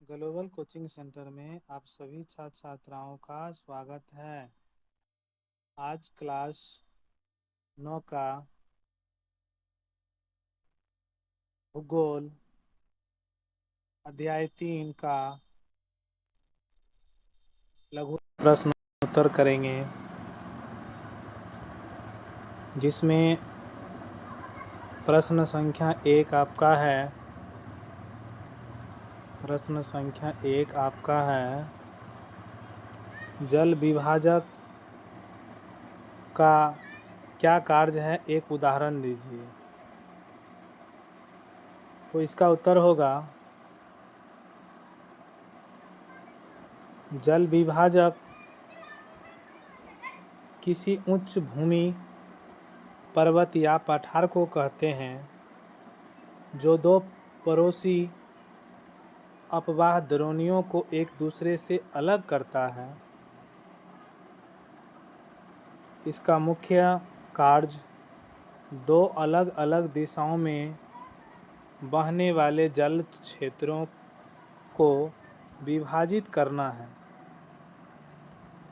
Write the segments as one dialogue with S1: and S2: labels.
S1: Global coaching centre में आप सभी छात्र छात्राओं का स्वागत है। आज क्लास 9 का भूगोल अध्याय 3 का लघु प्रश्न उत्तर करेंगे, जिसमें प्रश्न संख्या 1 आपका है। प्रश्न संख्या 1 आपका है, जल विभाजक का क्या कार्य है, एक उदाहरण दीजिए। तो इसका उत्तर होगा, जल विभाजक किसी उच्च भूमि, पर्वत या पठार को कहते हैं जो दो पड़ोसी अपवाह द्रोणियों को एक दूसरे से अलग करता है। इसका मुख्य कार्य दो अलग अलग दिशाओं में बहने वाले जल क्षेत्रों को विभाजित करना है।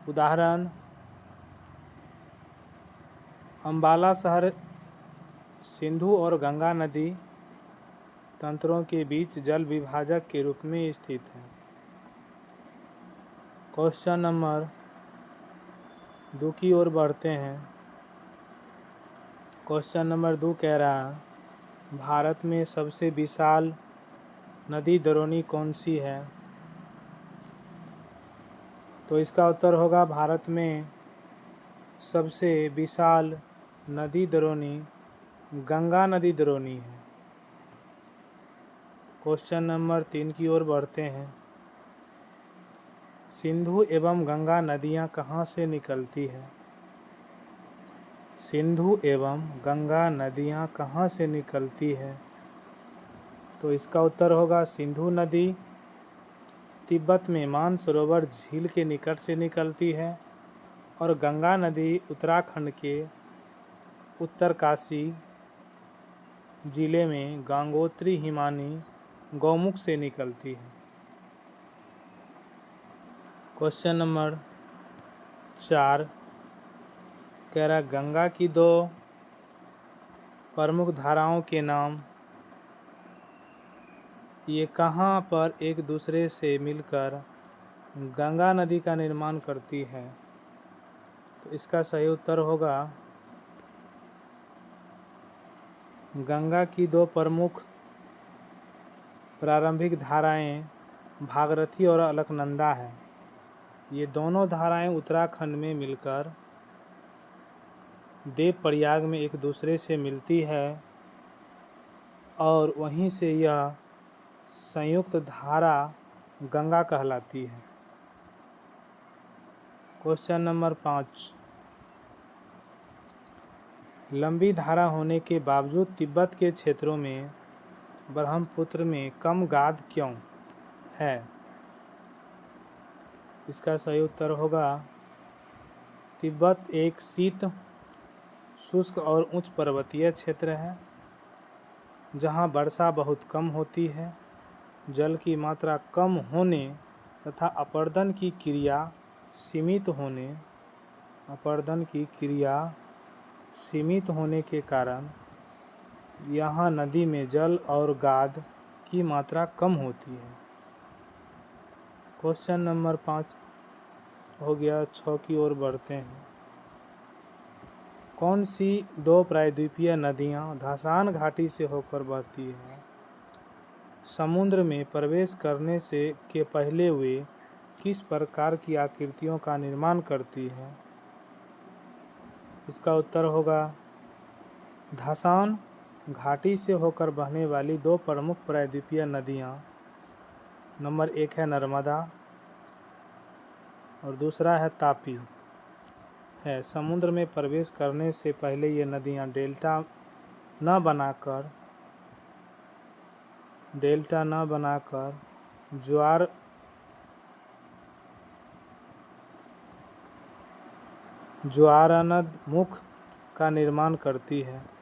S1: उदाहरण, अंबाला शहर सिंधु और गंगा नदी तंत्रों के बीच जल विभाजक के रूप में स्थित है। क्वेश्चन नंबर 2 की ओर बढ़ते हैं। क्वेश्चन नंबर 2 कह रहा है, भारत में सबसे विशाल नदी द्रोणी कौन सी है? तो इसका उत्तर होगा, भारत में सबसे विशाल नदी द्रोणी गंगा नदी द्रोणी है। क्वेश्चन नंबर 3 की ओर बढ़ते हैं। सिंधु एवं गंगा नदियां कहाँ से निकलती है? सिंधु एवं गंगा नदियां कहाँ से निकलती है? तो इसका उत्तर होगा, सिंधु नदी तिब्बत में मानसरोवर झील के निकट से निकलती है और गंगा नदी उत्तराखंड के उत्तरकाशी जिले में गंगोत्री हिमानी गौमुख से निकलती है। क्वेश्चन नंबर 4 कह रहा, गंगा की दो प्रमुख धाराओं के नाम, ये कहाँ पर एक दूसरे से मिलकर गंगा नदी का निर्माण करती है? तो इसका सही उत्तर होगा, गंगा की दो प्रमुख प्रारंभिक धाराएं भागीरथी और अलकनंदा है। ये दोनों धाराएं उत्तराखंड में मिलकर देवप्रयाग में एक दूसरे से मिलती है और वहीं से यह संयुक्त धारा गंगा कहलाती है। क्वेश्चन नंबर 5, लंबी धारा होने के बावजूद तिब्बत के क्षेत्रों में ब्रह्मपुत्र में कम गाद क्यों है? इसका सही उत्तर होगा, तिब्बत एक शीत, शुष्क और उच्च पर्वतीय क्षेत्र है जहां वर्षा बहुत कम होती है। जल की मात्रा कम होने तथा अपरदन की क्रिया सीमित होने के कारण यहाँ नदी में जल और गाद की मात्रा कम होती है। क्वेश्चन नंबर 5 हो गया। 6 की ओर बढ़ते हैं। कौन सी दो प्रायद्वीपीय नदियाँ धासान घाटी से होकर बहती है? समुद्र में प्रवेश करने के पहले वे किस प्रकार की आकृतियों का निर्माण करती है? इसका उत्तर होगा, धासान घाटी से होकर बहने वाली दो प्रमुख प्रायद्वीपीय नदियाँ, नंबर 1 है नर्मदा और दूसरा है तापी है। समुद्र में प्रवेश करने से पहले ये नदियाँ डेल्टा न बनाकर ज्वारनद मुख का निर्माण करती है।